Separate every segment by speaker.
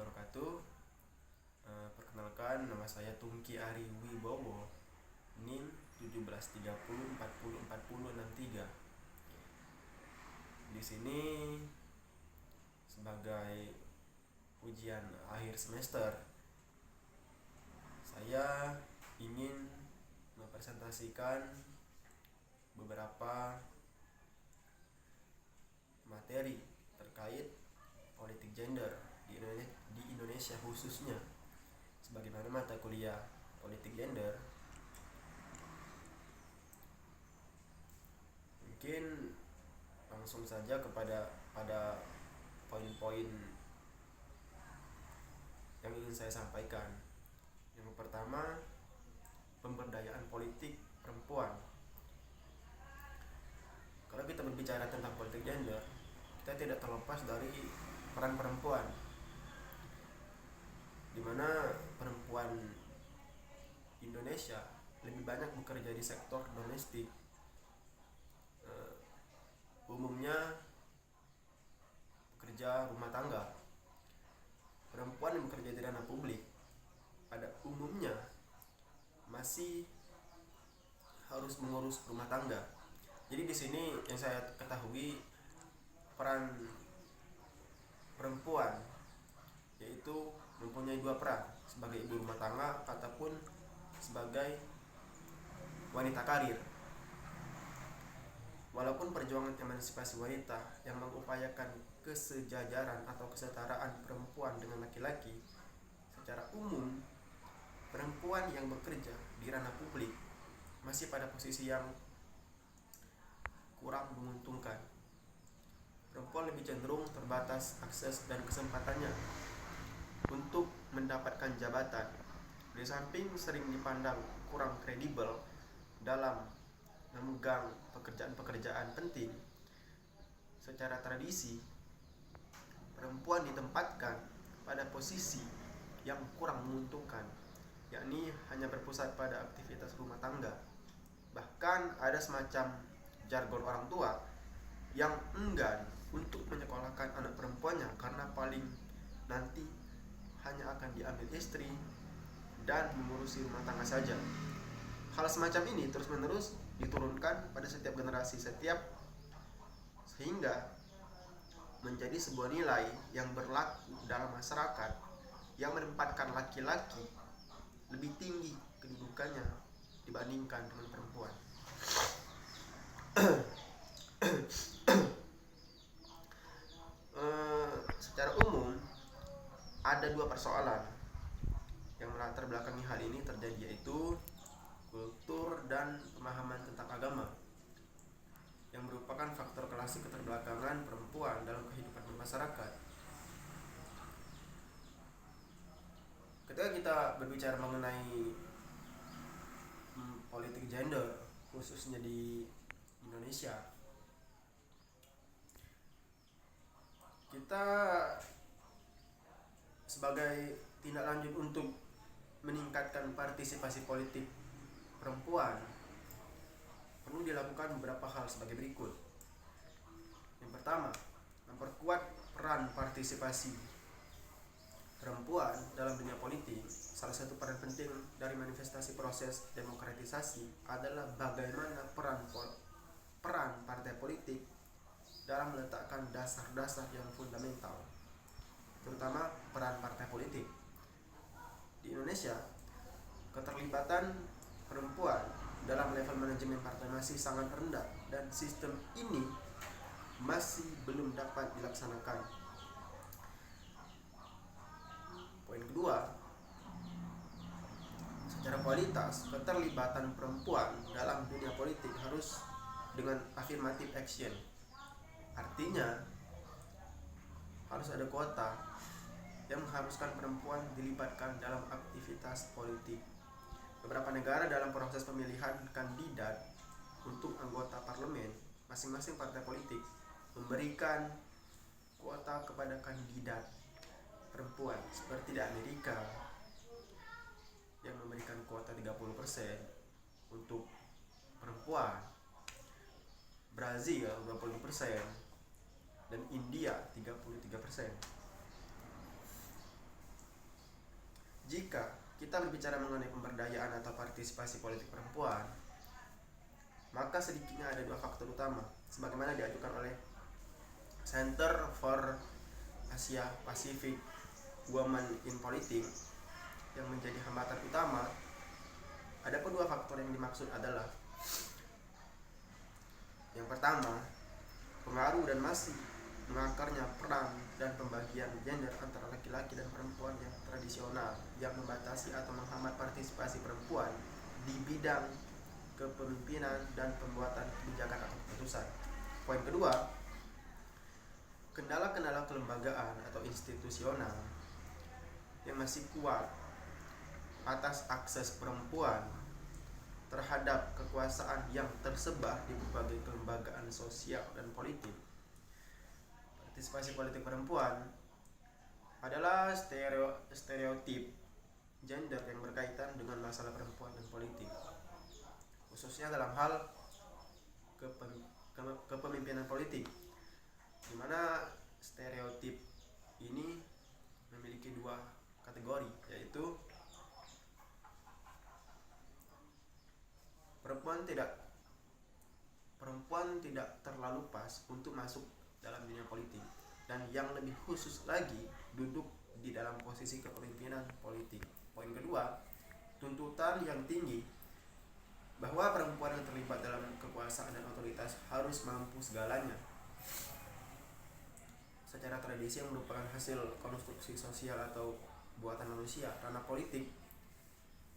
Speaker 1: wabarakatuh. Perkenalkan, nama saya Tungki Ari Wibowo, NIM 1730404063. Di sini sebagai ujian akhir semester, saya ingin mempresentasikan beberapa materi terkait politik gender di Indonesia khususnya, sebagaimana mata kuliah politik gender. Mungkin langsung saja pada poin-poin yang ingin saya sampaikan. Yang pertama, pemberdayaan politik perempuan. Kalau kita berbicara tentang politik gender, kita tidak terlepas dari peran perempuan, di mana perempuan Indonesia lebih banyak bekerja di sektor domestik. Umumnya pekerja rumah tangga. Perempuan yang bekerja di ranah publik pada umumnya masih harus mengurus rumah tangga. Jadi di sini yang saya ketahui, peran perempuan yaitu mempunyai dua peran, sebagai ibu rumah tangga ataupun sebagai wanita karir. Walaupun perjuangan emansipasi wanita yang mengupayakan kesejajaran atau kesetaraan perempuan dengan laki-laki, secara umum perempuan yang bekerja di ranah publik masih pada posisi yang kurang menguntungkan. Perempuan lebih cenderung terbatas akses dan kesempatannya untuk mendapatkan jabatan. Di samping sering dipandang kurang kredibel dalam memegang pekerjaan-pekerjaan penting, secara tradisi perempuan ditempatkan pada posisi yang kurang menguntungkan, yakni hanya berpusat pada aktivitas rumah tangga. Bahkan ada semacam jargon orang tua yang enggan untuk menyekolahkan anak perempuannya karena paling nanti hanya akan diambil istri dan mengurusi rumah tangga saja. Hal semacam ini terus-menerus diturunkan pada setiap generasi, sehingga menjadi sebuah nilai yang berlaku dalam masyarakat yang menempatkan laki-laki lebih tinggi kedudukannya dibandingkan dengan perempuan. Secara umum ada dua persoalan yang melatar belakangi hal ini terjadi, yaitu kultur dan pemahaman tentang agama, yang merupakan faktor klasik keterbelakangan perempuan dalam kehidupan bermasyarakat. Ketika kita berbicara mengenai politik gender khususnya di Indonesia, kita sebagai tindak lanjut untuk meningkatkan partisipasi politik perempuan, perlu dilakukan beberapa hal sebagai berikut. Yang pertama, memperkuat peran partisipasi perempuan dalam dunia politik. Salah satu peran penting dari manifestasi proses demokratisasi adalah bagaimana peran partai politik dalam meletakkan dasar-dasar yang fundamental, terutama peran partai politik. Di Indonesia, keterlibatan perempuan dalam level manajemen partai masih sangat rendah, dan sistem ini masih belum dapat dilaksanakan. Poin kedua, secara kualitas keterlibatan perempuan dalam dunia politik harus dengan affirmative action. Artinya harus ada kuota yang mengharuskan perempuan dilibatkan dalam aktivitas politik. Beberapa negara dalam proses pemilihan kandidat untuk anggota parlemen, masing-masing partai politik memberikan kuota kepada kandidat perempuan, seperti di Amerika yang memberikan kuota 30% untuk perempuan, Brazil 20%, dan India 33%. Jika kita berbicara mengenai pemberdayaan atau partisipasi politik perempuan, maka sedikitnya ada dua faktor utama sebagaimana diajukan oleh Center for Asia Pacific Women in Politics yang menjadi hambatan utama. Adapun dua faktor yang dimaksud adalah yang pertama, pengaruh dan masih mengakarnya peran dan pembagian gender antara laki-laki dan perempuan yang tradisional yang membatasi atau menghambat partisipasi perempuan di bidang kepemimpinan dan pembuatan kebijakan atau keputusan. Poin kedua, kendala-kendala kelembagaan atau institusional yang masih kuat atas akses perempuan terhadap kekuasaan yang tersebar di berbagai kelembagaan sosial dan politik. Partisipasi politik perempuan adalah stereotip gender yang berkaitan dengan masalah perempuan dan politik, khususnya dalam hal kepemimpinan politik, di mana stereotip ini memiliki dua kategori, yaitu perempuan tidak terlalu pas untuk masuk dalam dunia politik, dan yang lebih khusus lagi duduk di dalam posisi kepemimpinan politik. Poin kedua, tuntutan yang tinggi bahwa perempuan yang terlibat dalam kekuasaan dan otoritas harus mampu segalanya. Secara tradisi yang merupakan hasil konstruksi sosial atau buatan manusia, ranah politik,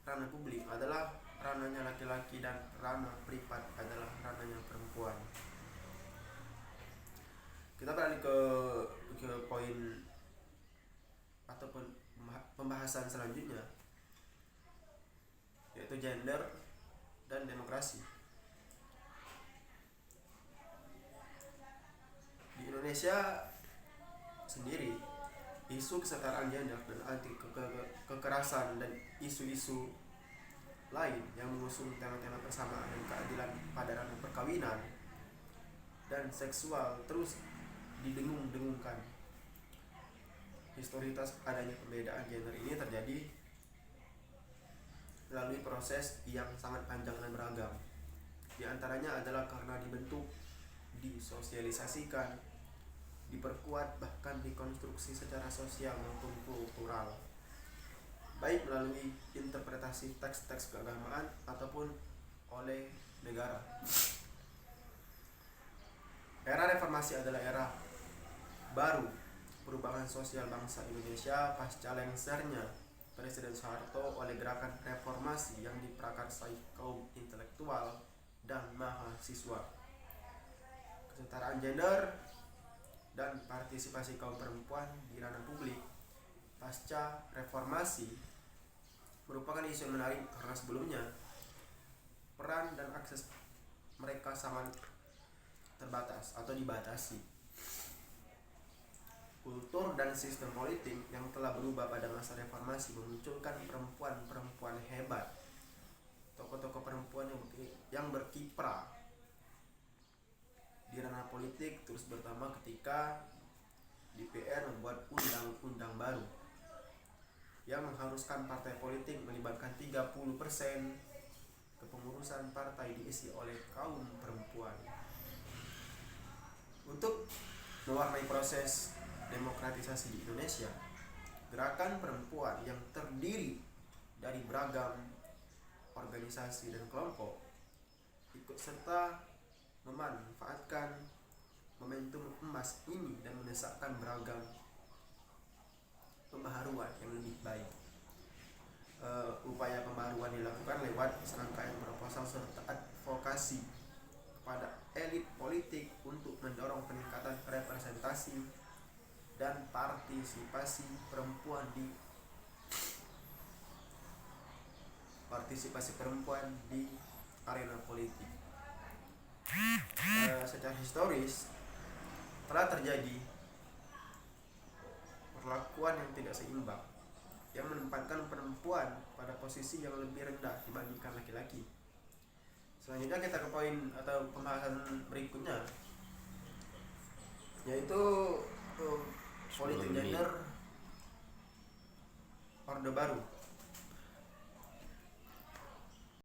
Speaker 1: ranah publik adalah ranahnya laki-laki dan ranah privat adalah ranahnya perempuan. Kita beralih ke poin ataupun pembahasan selanjutnya, yaitu gender dan demokrasi. Di Indonesia sendiri, isu kesetaraan gender dan anti kekerasan dan isu-isu lain yang mengusung tema-tema persamaan dan keadilan pada ranah perkawinan dan seksual terus didengung-dengungkan. Historitas adanya pembedaan gender ini terjadi melalui proses yang sangat panjang dan beragam. Di antaranya adalah karena dibentuk, disosialisasikan, diperkuat, bahkan dikonstruksi secara sosial maupun kultural, baik melalui interpretasi teks-teks keagamaan ataupun oleh negara. Era reformasi adalah era baru perubahan sosial bangsa Indonesia pasca lengsernya Presiden Soeharto oleh gerakan reformasi yang diprakarsai kaum intelektual dan mahasiswa. Kesetaraan gender dan partisipasi kaum perempuan di ranah publik pasca reformasi merupakan isu yang menarik karena sebelumnya peran dan akses mereka sangat terbatas atau dibatasi. Kultur dan sistem politik yang telah berubah pada masa reformasi memunculkan perempuan-perempuan hebat, tokoh-tokoh perempuan yang berkiprah di ranah politik terus bertambah ketika DPR membuat undang-undang baru yang mengharuskan partai politik melibatkan 30% kepengurusan partai diisi oleh kaum perempuan. Untuk mewarnai proses demokratisasi di Indonesia, gerakan perempuan yang terdiri dari beragam organisasi dan kelompok ikut serta memanfaatkan momentum emas ini dan mendesakkan beragam pembaharuan yang lebih baik. Upaya pembaharuan dilakukan lewat serangkaian proposal serta advokasi kepada elit politik untuk mendorong peningkatan representasi dan partisipasi perempuan di arena politik. Secara historis telah terjadi perlakuan yang tidak seimbang yang menempatkan perempuan pada posisi yang lebih rendah dibandingkan laki-laki. Selanjutnya kita ke poin atau pembahasan berikutnya, yaitu politik gender Orde Baru.